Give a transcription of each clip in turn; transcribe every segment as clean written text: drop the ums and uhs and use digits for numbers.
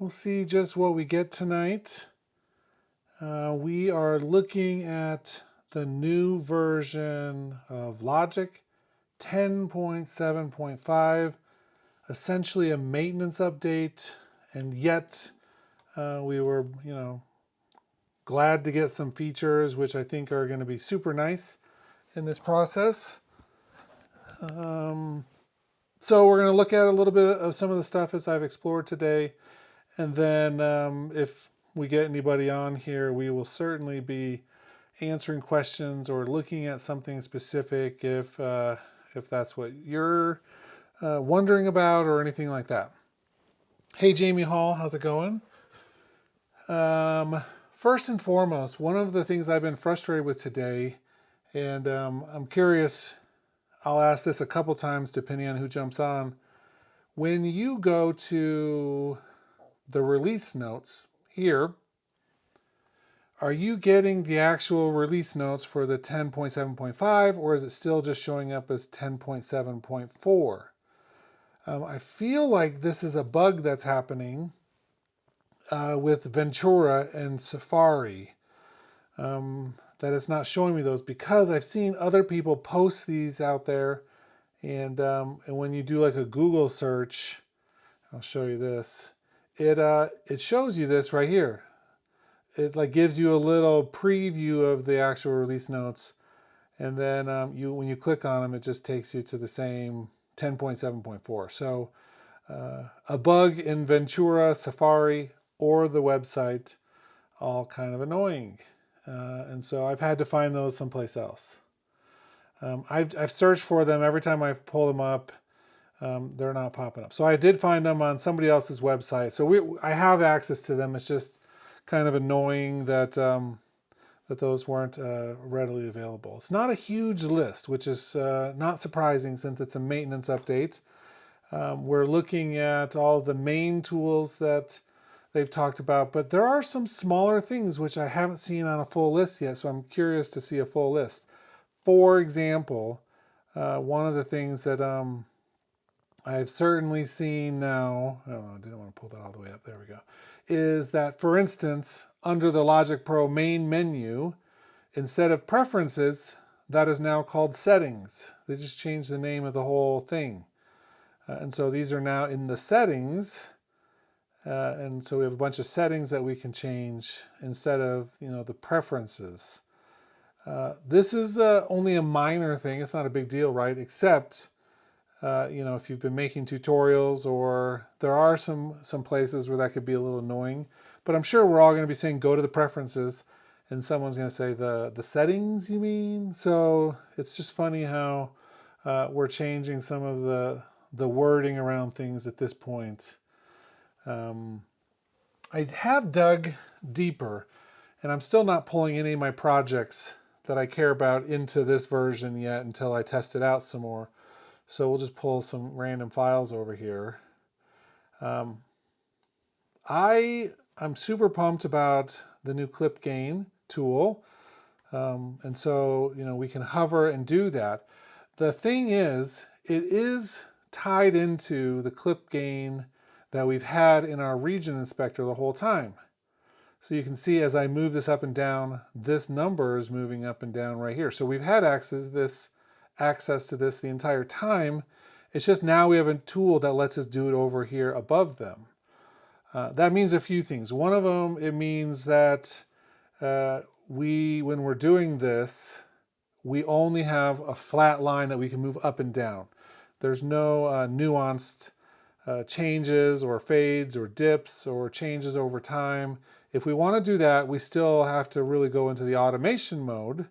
We'll see just what we get tonight. We are looking at the new version of Logic 10.7.5, essentially a maintenance update, and yet we were, glad to get some features which I think are going to be super nice in this process. Um, so we're going to look at a little bit of some of the stuff as I've explored today. And then if we get anybody on here, we will certainly be answering questions or looking at something specific if that's what you're wondering about or anything like that. Hey, Jamie Hall, how's it going? First and foremost, one of the things I've been frustrated with today, and I'm curious, I'll ask this a couple times depending on who jumps on. When you go to the release notes here, are you getting the actual release notes for the 10.7.5 or is it still just showing up as 10.7.4? I feel like this is a bug that's happening with Ventura and Safari. That it's not showing me those because I've seen other people post these out there, and when you do like a Google search, I'll show you this. It shows you this right here. It like gives you a little preview of the actual release notes, and then when you click on them, it just takes you to the same 10.7.4. So a bug in Ventura, Safari, or the website, all kind of annoying. And so I've had to find those someplace else. I've searched for them every time I pull them up. They're not popping up. So I did find them on somebody else's website. So I have access to them. It's just kind of annoying that that those weren't readily available. It's not a huge list, which is not surprising since it's a maintenance update. We're looking at all the main tools that they've talked about, but there are some smaller things which I haven't seen on a full list yet, so I'm curious to see a full list. For example, one of the things that I've certainly seen now, oh, I didn't want to pull that all the way up, there we go, is that, for instance, under the Logic Pro main menu, instead of preferences, that is now called settings. They just changed the name of the whole thing. And so these are now in the settings. And so we have a bunch of settings that we can change instead of, the preferences. This is only a minor thing. It's not a big deal, right? Except, if you've been making tutorials, or there are some places where that could be a little annoying. But I'm sure we're all going to be saying go to the preferences, and someone's going to say the settings, you mean? So it's just funny how we're changing some of the wording around things at this point. I have dug deeper, and I'm still not pulling any of my projects that I care about into this version yet until I test it out some more. So we'll just pull some random files over here. I'm super pumped about the new clip gain tool. And so, we can hover and do that. The thing is, it is tied into the clip gain that we've had in our region inspector the whole time. So you can see as I move this up and down, this number is moving up and down right here. So we've had access to this the entire time. It's just now we have a tool that lets us do it over here above them. That means a few things. One of them, it means that when we're doing this, we only have a flat line that we can move up and down. There's no nuanced changes or fades or dips or changes over time. If we want to do that, we still have to really go into the automation mode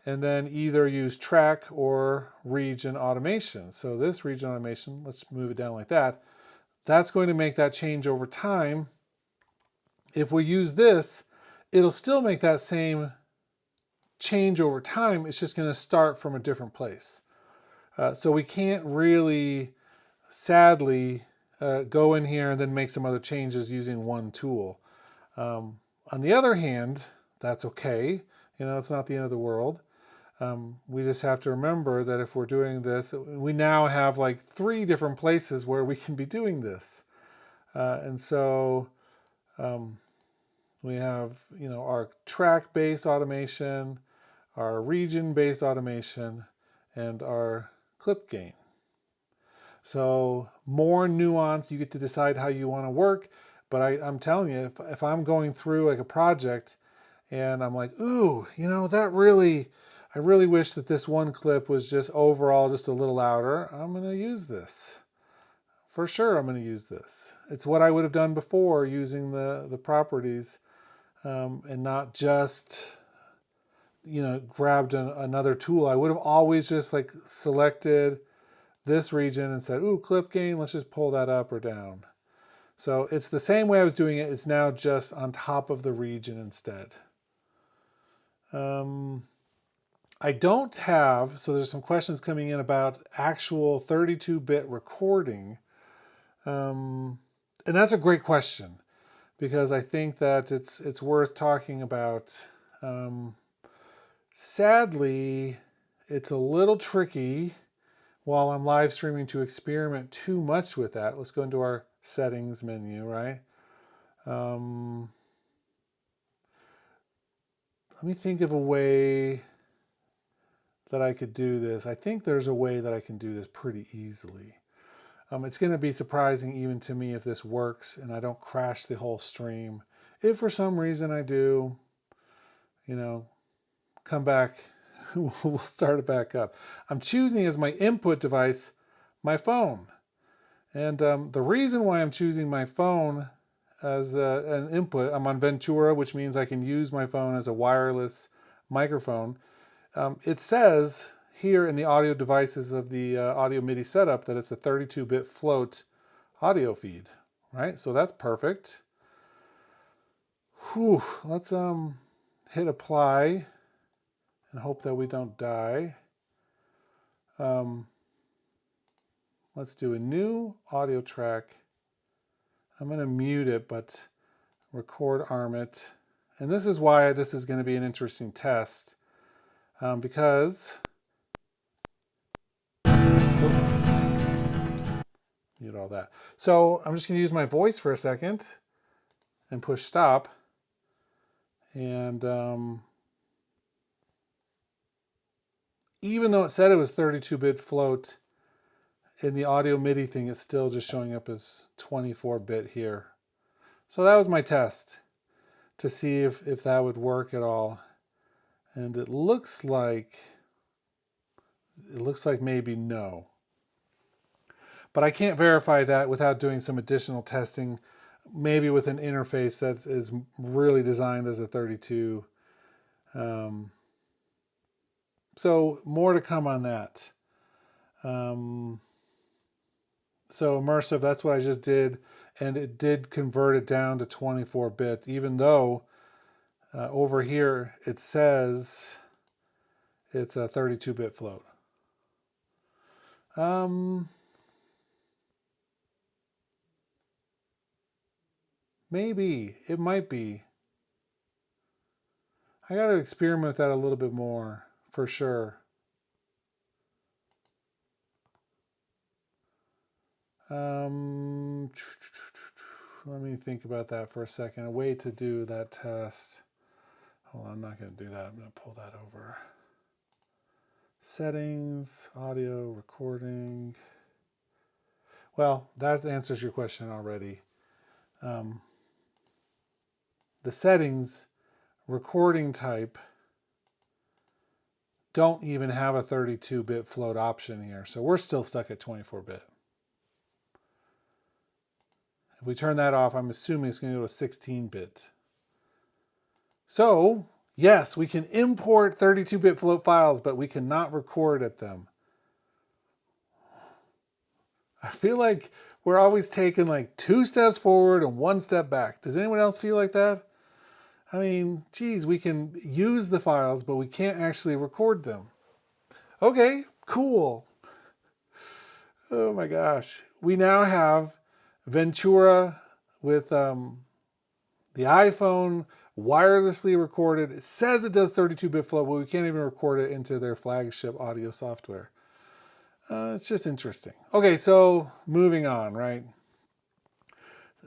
and then either use track or region automation. So this region automation, let's move it down like that. That's going to make that change over time. If we use this, it'll still make that same change over time. It's just going to start from a different place. So we can't really, sadly, go in here and then make some other changes using one tool. On the other hand, that's okay. It's not the end of the world. We just have to remember that if we're doing this, we now have like 3 different places where we can be doing this. And so we have, our track-based automation, our region-based automation, and our clip gain. So more nuance, you get to decide how you want to work. But I'm telling you, if I'm going through like a project and I'm like, ooh, I really wish that this one clip was just overall just a little louder, I'm going to use this. For sure, I'm going to use this. It's what I would have done before using the properties and not just, grabbed another tool. I would have always just like selected this region and said, ooh, clip gain, let's just pull that up or down. So it's the same way I was doing it. It's now just on top of the region instead. I don't have, so there's some questions coming in about actual 32-bit recording. And that's a great question because I think that it's worth talking about. Sadly, it's a little tricky while I'm live streaming to experiment too much with that. Let's go into our settings menu, right? Let me think of a way that I could do this. I think there's a way that I can do this pretty easily. It's going to be surprising even to me if this works and I don't crash the whole stream. If for some reason I do, come back, we'll start it back up. I'm choosing as my input device my phone. And the reason why I'm choosing my phone as an input, I'm on Ventura, which means I can use my phone as a wireless microphone. It says here in the audio devices of the audio MIDI setup that it's a 32-bit float audio feed, right? So that's perfect. Whew, let's hit apply and hope that we don't die. Let's do a new audio track. I'm going to mute it, but record arm it. And this is why this is going to be an interesting test because mute all that. So I'm just going to use my voice for a second and push stop. And even though it said it was 32-bit float, in the audio MIDI thing, it's still just showing up as 24-bit here. So that was my test to see if that would work at all. And it looks like maybe no. But I can't verify that without doing some additional testing, maybe with an interface that is really designed as a 32. So more to come on that. So immersive, that's what I just did. And it did convert it down to 24-bit, even though over here it says it's a 32-bit float. Maybe, it might be. I got to experiment with that a little bit more, for sure. Let me think about that for a second. A way to do that test. Hold on, I'm not going to do that. I'm going to pull that over. Settings, audio, recording. Well, that answers your question already. The settings, recording type, don't even have a 32-bit float option here. So we're still stuck at 24-bit. If we turn that off, I'm assuming it's going to go to 16-bit. So, yes, we can import 32-bit float files, but we cannot record at them. I feel like we're always taking like 2 steps forward and 1 step back. Does anyone else feel like that? I mean, geez, we can use the files, but we can't actually record them. Okay, cool. Oh my gosh. We now have Ventura with the iPhone wirelessly recorded. It says it does 32-bit flow, but we can't even record it into their flagship audio software. It's just interesting. Okay, so moving on, right?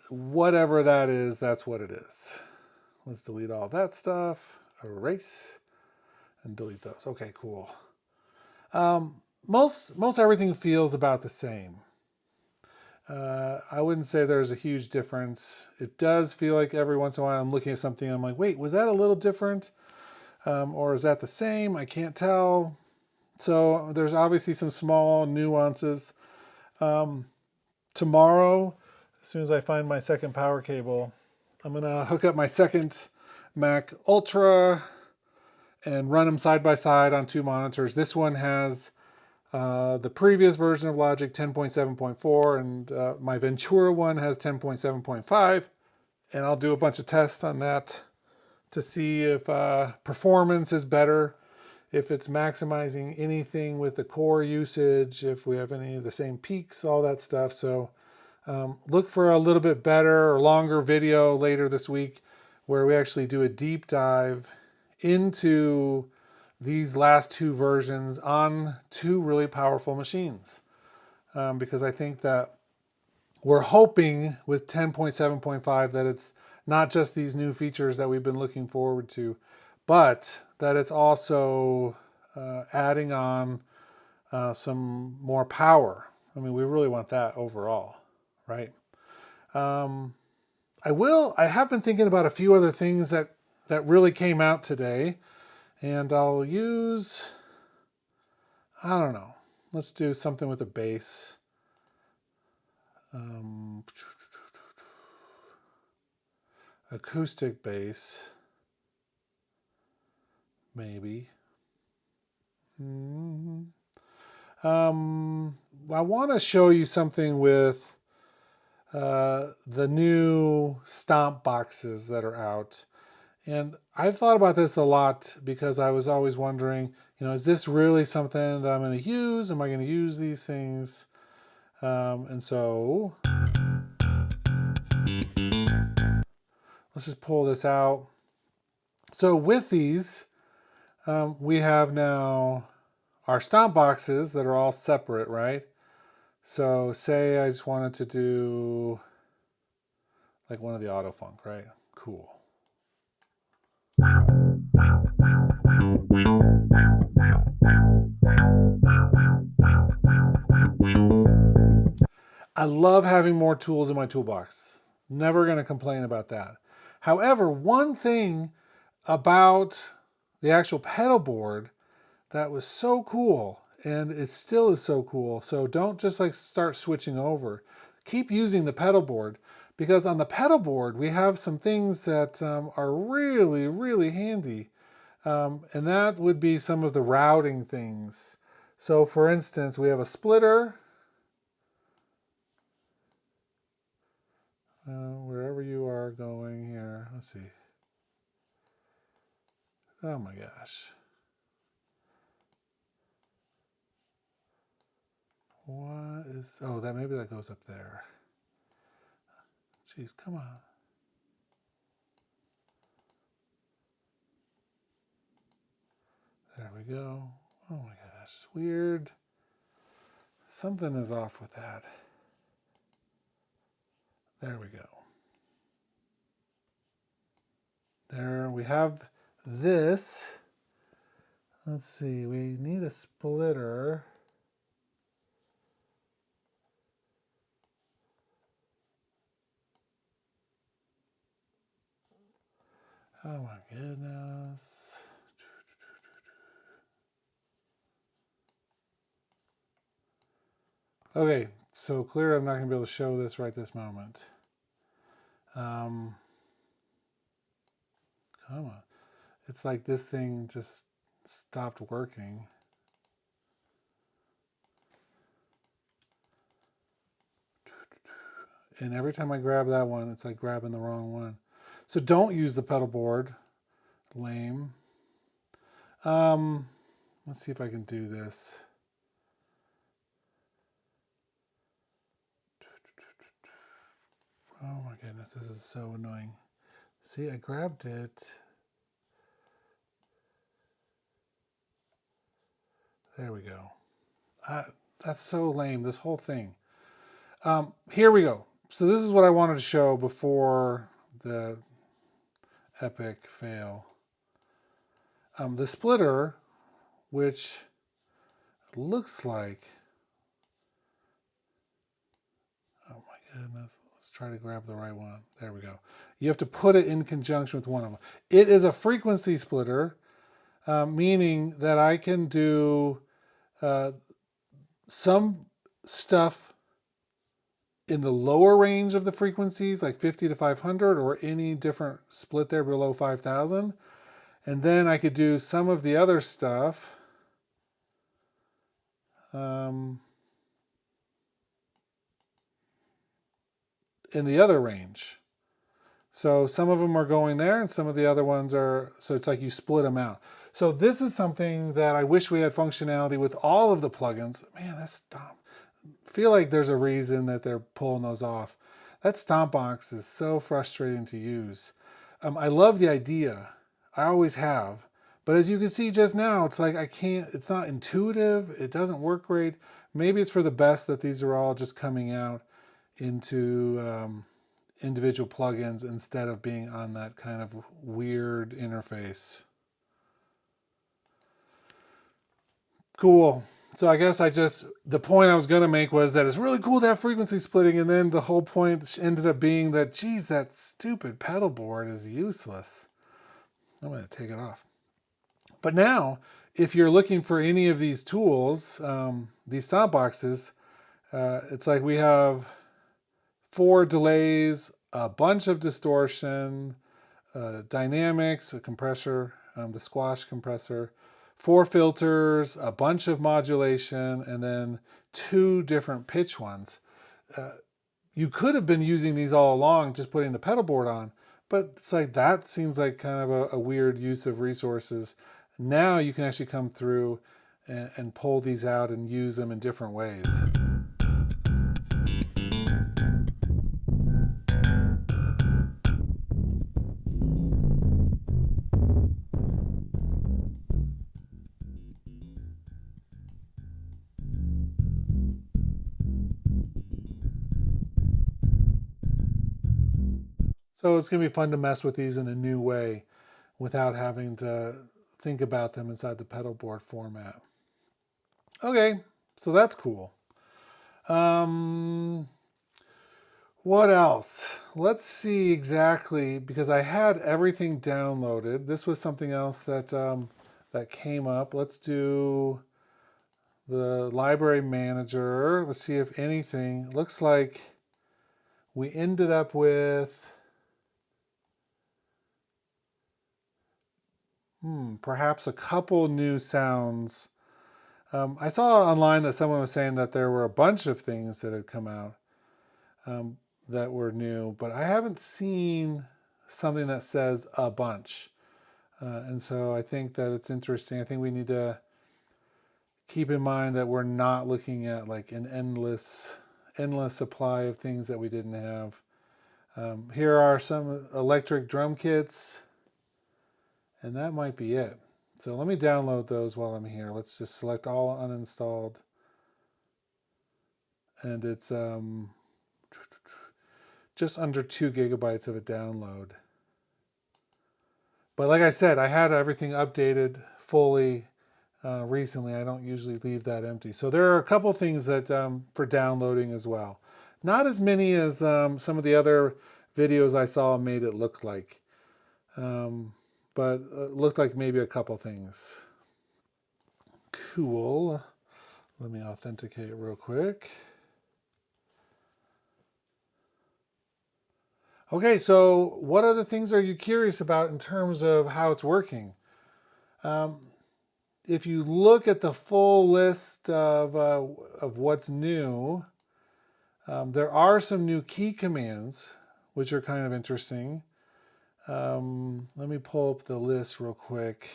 whatever that is, that's what it is. Let's delete all that stuff, erase, and delete those. Okay, cool. Most everything feels about the same. I wouldn't say there's a huge difference. It does feel like every once in a while I'm looking at something and I'm like, wait, was that a little different? Or is that the same? I can't tell. So there's obviously some small nuances. Tomorrow, as soon as I find my second power cable, I'm gonna hook up my second Mac Ultra and run them side by side on two monitors. This one has the previous version of Logic 10.7.4 and my Ventura one has 10.7.5, and I'll do a bunch of tests on that to see if performance is better, if it's maximizing anything with the core usage, if we have any of the same peaks, all that stuff. So look for a little bit better or longer video later this week where we actually do a deep dive into these last two versions on two really powerful machines. Because I think that we're hoping with 10.7.5 that it's not just these new features that we've been looking forward to, but that it's also adding on some more power. I mean, we really want that overall, right? I have been thinking about a few other things that really came out today, and I'll use, I don't know, let's do something with a bass. Acoustic bass, maybe. I want to show you something with the new stomp boxes that are out. And I've thought about this a lot because I was always wondering, is this really something that I'm going to use? Am I going to use these things? And so let's just pull this out. So with these, we have now our stomp boxes that are all separate, right? So say I just wanted to do like one of the Autofunk, right? Cool. I love having more tools in my toolbox. Never going to complain about that. However, one thing about the actual pedal board that was so cool, and it still is so cool, so don't just like start switching over. Keep using the pedal board, because on the pedal board we have some things that are really, really handy. And that would be some of the routing things. So for instance, we have a splitter. Wherever you are going here, let's see. Oh my gosh. What is, oh, that maybe that goes up there. Jeez, come on. There we go. Oh my gosh, weird. Something is off with that. There we go. There we have this. Let's see, we need a splitter. Oh my goodness. Okay, so clear I'm not going to be able to show this right this moment. Come on. It's like this thing just stopped working. And every time I grab that one, it's like grabbing the wrong one. So don't use the pedal board. Lame. Let's see if I can do this. Oh my goodness, this is so annoying. See, I grabbed it. There we go. That's so lame, this whole thing. Here we go. So this is what I wanted to show before the epic fail. The splitter, which looks like, oh my goodness, let's try to grab the right one. There we go. You have to put it in conjunction with one of them. It is a frequency splitter, meaning that I can do some stuff in the lower range of the frequencies, like 50 to 500, or any different split there below 5,000. And then I could do some of the other stuff in the other range. So some of them are going there and some of the other ones are, so it's like you split them out. So this is something that I wish we had functionality with all of the plugins. Man, that's dumb. I feel like there's a reason that they're pulling those off. That Stompbox is so frustrating to use. I love the idea. I always have. But as you can see just now, it's like I can't, it's not intuitive. It doesn't work great. Maybe it's for the best that these are all just coming out into individual plugins instead of being on that kind of weird interface. Cool. So I guess the point I was going to make was that it's really cool to have frequency splitting, and then the whole point ended up being that, geez, that stupid pedal board is useless. I'm going to take it off. But now, if you're looking for any of these tools, these sound boxes, it's like we have 4 delays, a bunch of distortion, dynamics, a compressor, the squash compressor, 4 filters, a bunch of modulation, and then 2 different pitch ones. You could have been using these all along, just putting the pedal board on, but it's like that seems like kind of a weird use of resources. Now you can actually come through and pull these out and use them in different ways. So it's going to be fun to mess with these in a new way without having to think about them inside the pedal board format. Okay, so that's cool. What else? Let's see exactly, because I had everything downloaded. This was something else that that came up. Let's do the library manager. Let's see if anything. Looks like we ended up with perhaps a couple new sounds. I saw online that someone was saying that there were a bunch of things that had come out that were new, but I haven't seen something that says a bunch. And so I think that it's interesting. I think we need to keep in mind that we're not looking at like an endless supply of things that we didn't have. Here are some electric drum kits, and that might be it. So let me download those while I'm here. Let's just select all uninstalled. And it's just under 2 gigabytes of a download. But like I said, I had everything updated fully recently. I don't usually leave that empty. So there are a couple things that for downloading as well. Not as many as some of the other videos I saw made it look like. But it looked like maybe a couple things. Cool. Let me authenticate real quick. Okay, so what other things are you curious about in terms of how it's working? If you look at the full list of what's new, there are some new key commands, which are kind of interesting. Let me pull up the list real quick.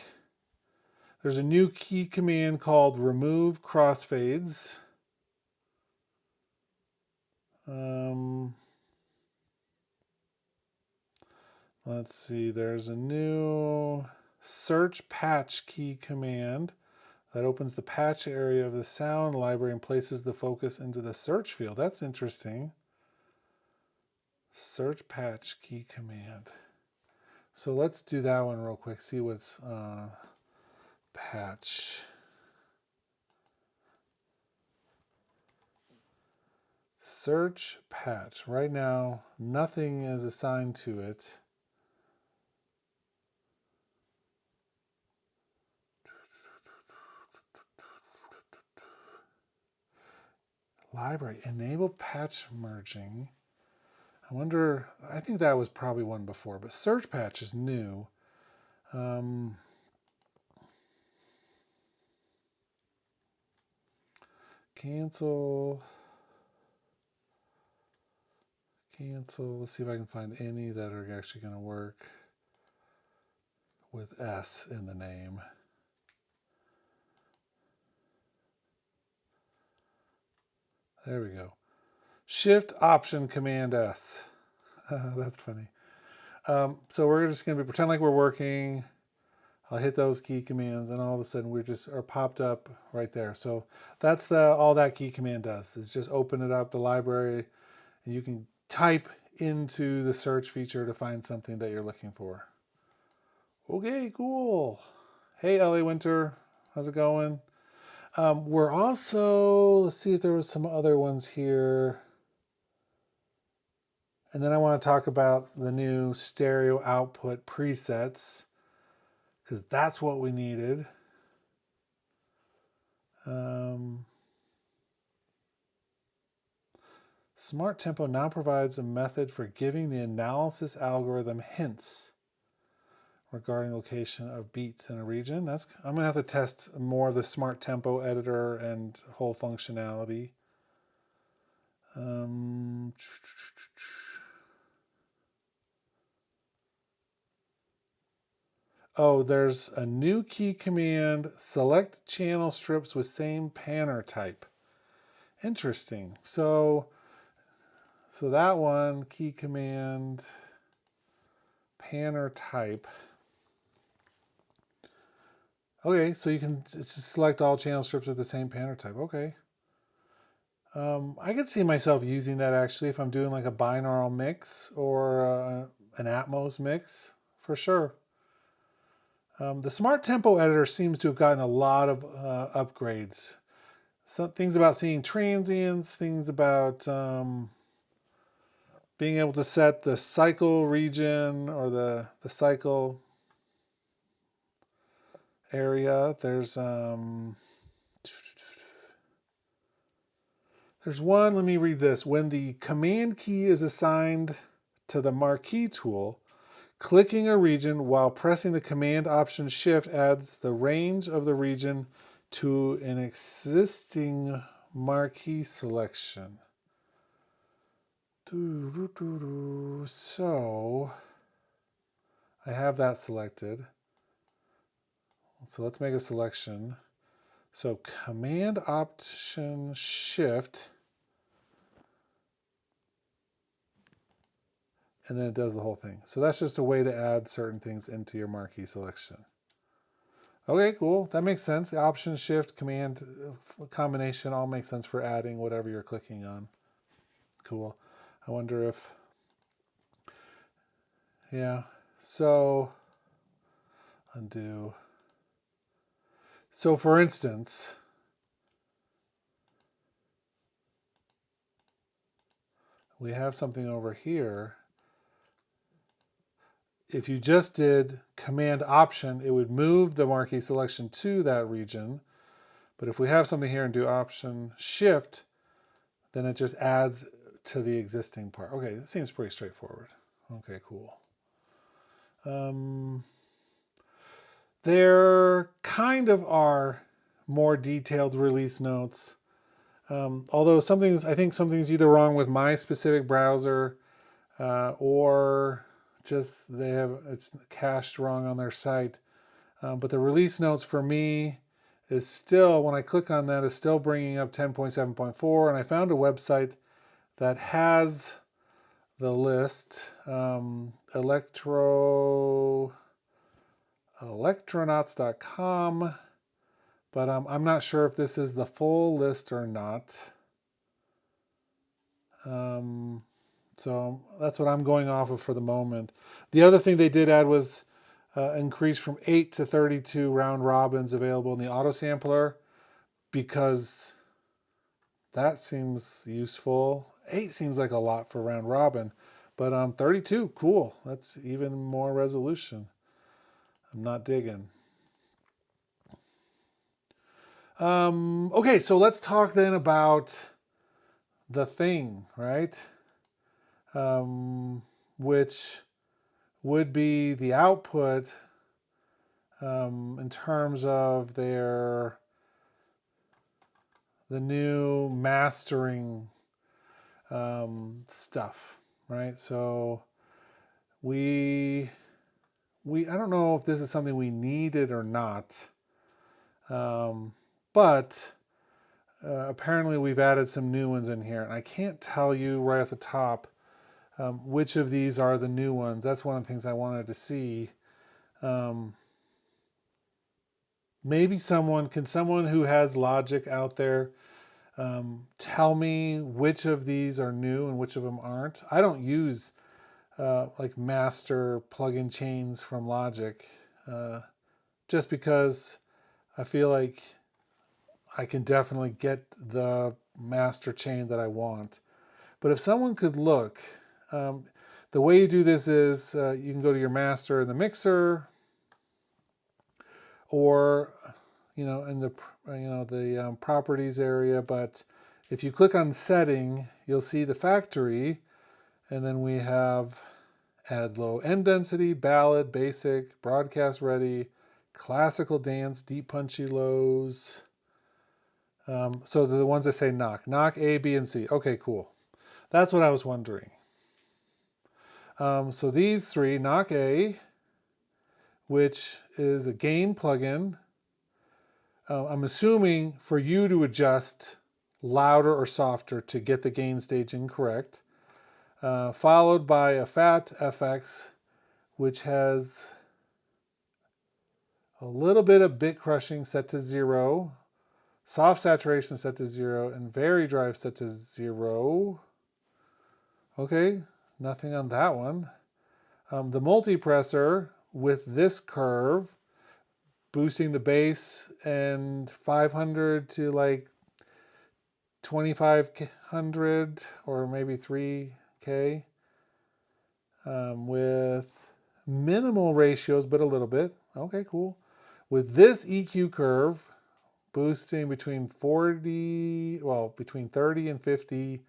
There's a new key command called remove crossfades. Let's see, there's a new search patch key command that opens the patch area of the sound library and places the focus into the search field. That's interesting. Search patch key command. So let's do that one real quick. See what's patch. Search patch. Right now, nothing is assigned to it. Library. Enable patch merging. I wonder, I think that was probably one before, but search patch is new. Cancel. Cancel. Let's see if I can find any that are actually going to work with S in the name. There we go. Shift Option Command S. That's funny. So we're just going to pretend like we're working. I'll hit those key commands, and all of a sudden we just are popped up right there. So that's all that key command does is just open it up, the library, and you can type into the search feature to find something that you're looking for. Okay, cool. Hey, LA Winter, how's it going? We're also, let's see if there was some other ones here. And then I want to talk about the new stereo output presets, because that's what we needed. Smart Tempo now provides a method for giving the analysis algorithm hints regarding location of beats in a region. I'm going to have to test more of the Smart Tempo editor and whole functionality. Oh, there's a new key command, select channel strips with same panner type. Interesting. So that one, key command, panner type. Okay, so you can just select all channel strips with the same panner type. Okay. I could see myself using that actually if I'm doing like a binaural mix or an Atmos mix, for sure. The Smart Tempo editor seems to have gotten a lot of upgrades. Some things about seeing transients, things about being able to set the cycle region or the cycle area. There's one, let me read this. When the command key is assigned to the marquee tool, clicking a region while pressing the command option shift adds the range of the region to an existing marquee selection. So I have that selected. So let's make a selection. So command option shift, and then it does the whole thing. So that's just a way to add certain things into your marquee selection. Okay, cool. That makes sense. The option shift command combination all makes sense for adding whatever you're clicking on. Cool. I wonder if, yeah. So undo. So for instance, we have something over here. If you just did command option, it would move the marquee selection to that region. But if we have something here and do option shift, then it just adds to the existing part. Okay, that seems pretty straightforward. Okay, cool. There kind of are more detailed release notes. Although I think something's either wrong with my specific browser or just it's cached wrong on their site. But the release notes for me is still, when I click on that, is still bringing up 10.7.4, and I found a website that has the list, electronauts.com, but I'm not sure if this is the full list or not. So that's what I'm going off of for the moment. The other thing they did add was increase from 8 to 32 round robins available in the auto sampler, because that seems useful. 8 seems like a lot for round robin, but 32, cool. That's even more resolution. I'm not digging. Okay, so let's talk then about the thing, right? Which would be the output in terms of the new mastering stuff, right? So we I don't know if this is something we needed or not, but apparently we've added some new ones in here, and I can't tell you right off the top which of these are the new ones. That's one of the things I wanted to see. Maybe someone who has Logic out there tell me which of these are new and which of them aren't. I don't use like master plugin chains from Logic, just because I feel like I can definitely get the master chain that I want. But if someone could look, the way you do this is you can go to your master in the mixer, or in the properties area. But if you click on setting, you'll see the factory, and then we have add low end density, ballad, basic, broadcast ready, classical dance, deep punchy lows. So the ones that say knock A, B, and C. Okay, cool. That's what I was wondering. So these three, knock A, which is a gain plugin. I'm assuming for you to adjust louder or softer to get the gain staging correct. Followed by a Fat FX, which has a little bit of bit crushing set to 0, soft saturation set to 0, and very drive set to 0. Okay, nothing on that one. The multipressor with this curve, boosting the bass and 500 to like 2500 or maybe 3K, with minimal ratios, but a little bit. Okay, cool. With this EQ curve, boosting between 30 and 50,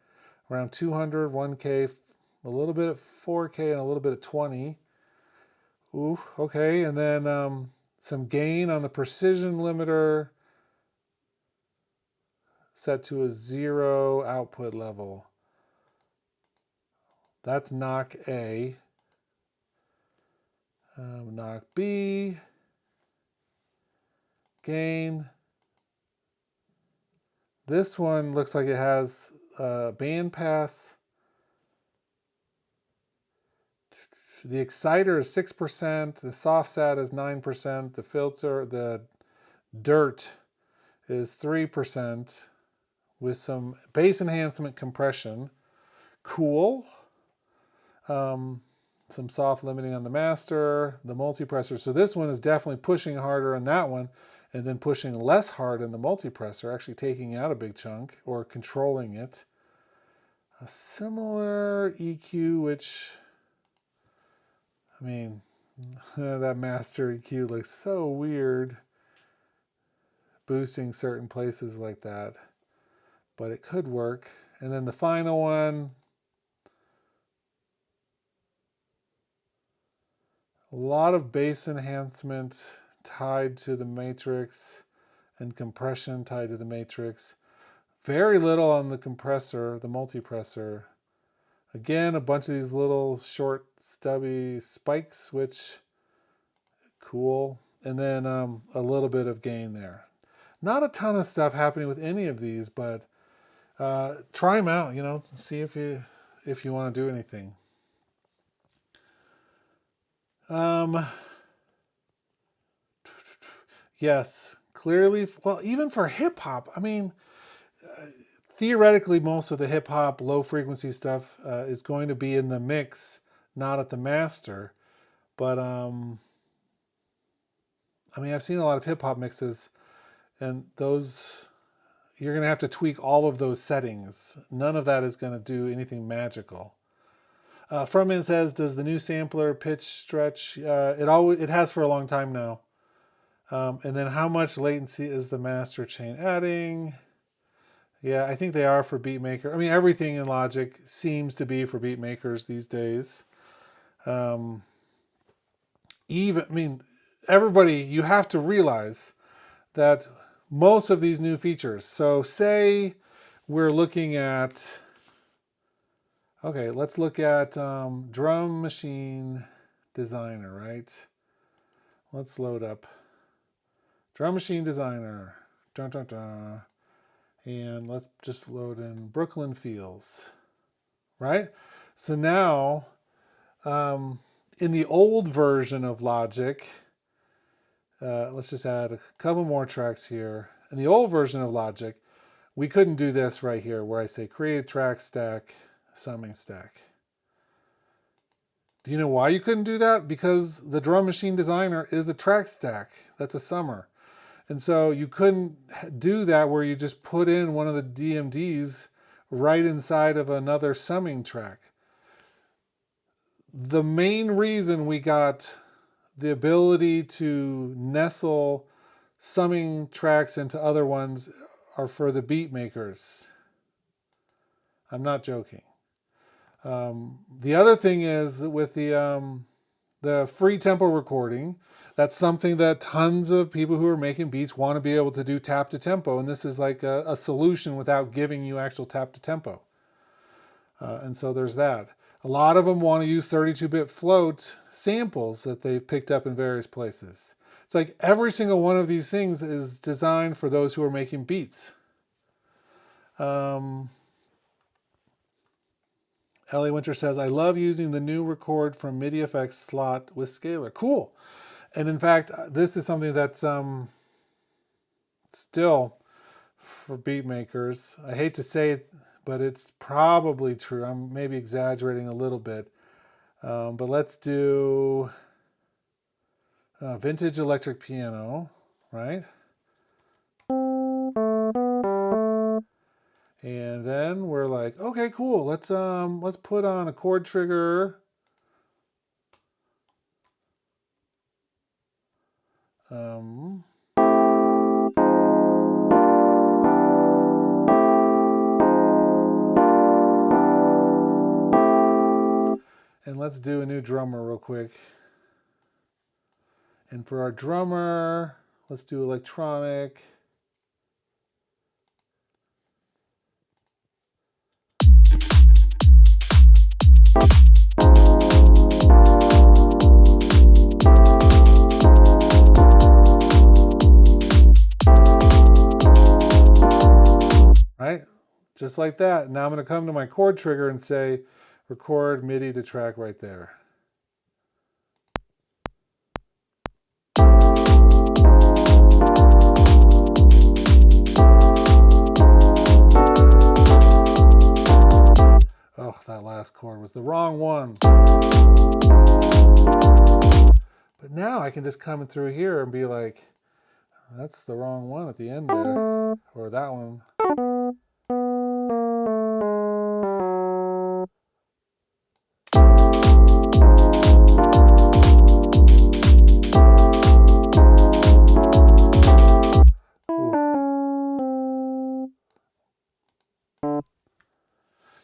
around 200, 1K, a little bit of 4K, and a little bit of 20. Ooh, okay. And then some gain on the precision limiter, set to a 0 output level. That's knock A. Knock B. Gain. This one looks like it has band pass. The exciter is 6%, the soft sat is 9%, the filter, the dirt is 3% with some bass enhancement compression. Cool. Some soft limiting on the master, the multipressor. So this one is definitely pushing harder on that one, and then pushing less hard in the multipressor, actually taking out a big chunk or controlling it. A similar EQ, which, I mean, that master EQ looks so weird, boosting certain places like that, but it could work. And then the final one, a lot of bass enhancement tied to the matrix and compression tied to the matrix. Very little on the compressor, the multipressor. Again, a bunch of these little short stubby spikes, which cool. And then a little bit of gain there. Not a ton of stuff happening with any of these, but try them out, see if you want to do anything. Yes, clearly. Well, even for hip hop, I mean, theoretically, most of the hip hop, low frequency stuff is going to be in the mix, not at the master. But I mean, I've seen a lot of hip hop mixes, and those you're going to have to tweak all of those settings. None of that is going to do anything magical. Frontman says, does the new sampler pitch stretch? It has for a long time now. And then how much latency is the master chain adding? Yeah, I think they are for beatmaker. I mean, everything in Logic seems to be for beatmakers these days. Everybody, you have to realize that most of these new features. So say we're looking at, okay, let's look at Drum Machine Designer, right? Let's load up Drum Machine Designer. Dun, dun, dun. And let's just load in Brooklyn Fields, right? So now, in the old version of Logic, let's just add a couple more tracks here. In the old version of Logic, we couldn't do this right here where I say create a track stack, summing stack. Do you know why you couldn't do that? Because the Drum Machine Designer is a track stack. That's a summer. And so you couldn't do that where you just put in one of the DMDs right inside of another summing track. The main reason we got the ability to nestle summing tracks into other ones are for the beat makers. I'm not joking. The other thing is with the free tempo recording, that's something that tons of people who are making beats want to be able to do tap to tempo, and this is like a solution without giving you actual tap to tempo. And so there's that. A lot of them want to use 32-bit float samples that they've picked up in various places. It's like every single one of these things is designed for those who are making beats. Ellie Winter says, I love using the new record from MIDI effects slot with scalar. Cool. And in fact, this is something that's still for beat makers. I hate to say it, but it's probably true. I'm maybe exaggerating a little bit. But let's do vintage electric piano, right? And then we're like, okay, cool. Let's put on a chord trigger. And let's do a new drummer real quick. And for our drummer, let's do electronic. Right? Just like that. Now I'm going to come to my chord trigger and say, record MIDI to track right there. Oh, that last chord was the wrong one. But now I can just come through here and be like, that's the wrong one at the end there, or that one.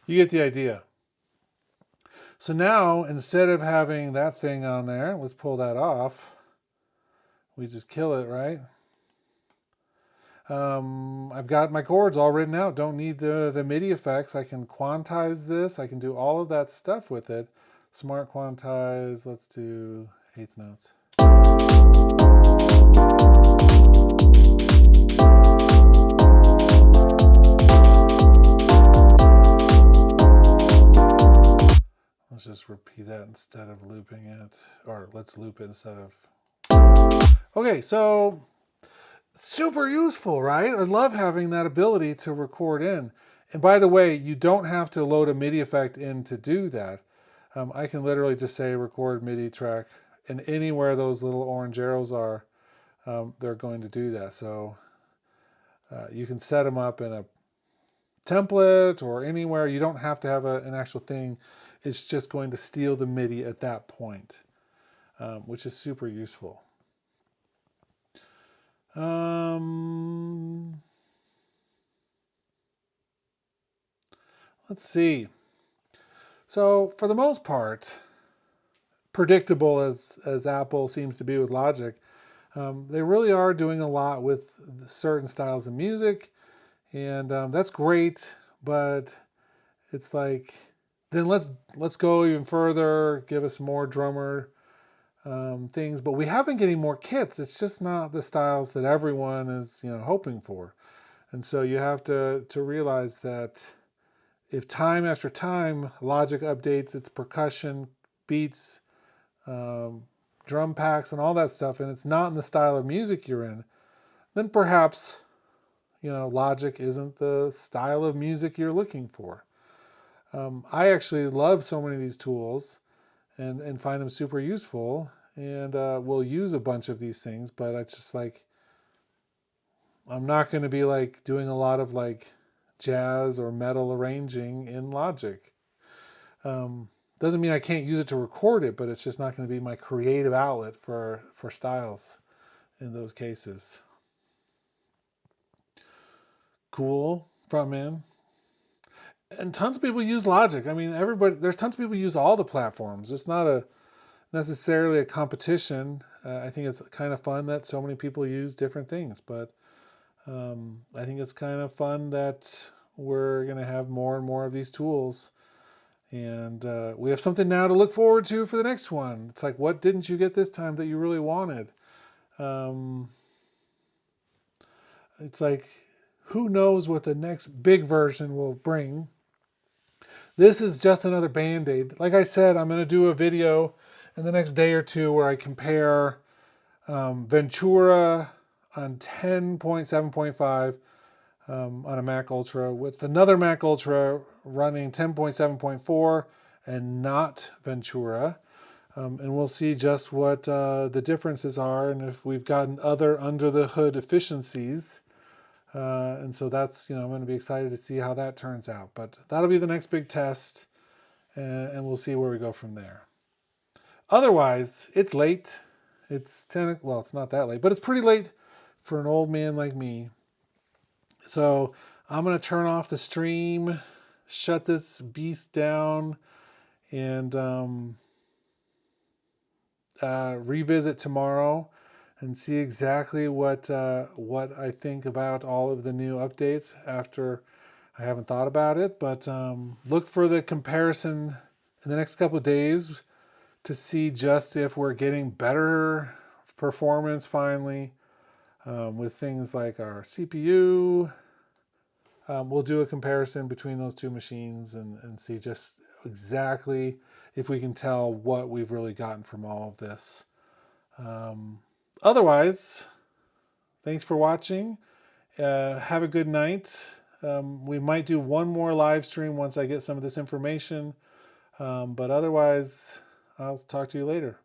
You get the idea. So now, instead of having that thing on there, let's pull that off. We just kill it, right? I've got my chords all written out. Don't need the MIDI effects. I can quantize this. I can do all of that stuff with it. Smart quantize. Let's do eighth notes. Let's just repeat that instead of looping it, or let's loop it instead of. Okay, so super useful, right? I love having that ability to record in. And by the way, you don't have to load a MIDI effect in to do that. I can literally just say record MIDI track, and anywhere those little orange arrows are, they're going to do that. So you can set them up in a template or anywhere. You don't have to have an actual thing. It's just going to steal the MIDI at that point, which is super useful. Let's see. So for the most part, predictable as Apple seems to be with Logic, they really are doing a lot with certain styles of music, and that's great. But it's like, then let's go even further, give us more drummer things. But we have been getting more kits. It's just not the styles that everyone is hoping for, and so you have to realize that if time after time Logic updates its percussion, beats, drum packs, and all that stuff, and it's not in the style of music you're in, then perhaps Logic isn't the style of music you're looking for. I actually love so many of these tools and find them super useful, and will use a bunch of these things, but it's just like, I'm not going to be like doing a lot of like jazz or metal arranging in Logic. Doesn't mean I can't use it to record it, but it's just not going to be my creative outlet for styles in those cases. Cool, front end. And tons of people use Logic. I mean, there's tons of people who use all the platforms. It's not necessarily a competition. I think it's kind of fun that so many people use different things, but I think it's kind of fun that we're going to have more and more of these tools. And we have something now to look forward to for the next one. It's like, what didn't you get this time that you really wanted? It's like, who knows what the next big version will bring. This is just another Band-Aid. Like I said, I'm going to do a video in the next day or two where I compare Ventura on 10.7.5 on a Mac Ultra with another Mac Ultra running 10.7.4 and not Ventura. And we'll see just what the differences are and if we've gotten other under the hood efficiencies. And so that's, I'm going to be excited to see how that turns out. But that'll be the next big test, and we'll see where we go from there. Otherwise, it's late. It's 10, well, it's not that late, but it's pretty late for an old man like me. So I'm going to turn off the stream, shut this beast down, and revisit tomorrow and see exactly what I think about all of the new updates after I haven't thought about it. But look for the comparison in the next couple of days to see just if we're getting better performance finally with things like our CPU. We'll do a comparison between those two machines and see just exactly if we can tell what we've really gotten from all of this. Otherwise, thanks for watching. Have a good night. We might do one more live stream once I get some of this information. But otherwise, I'll talk to you later.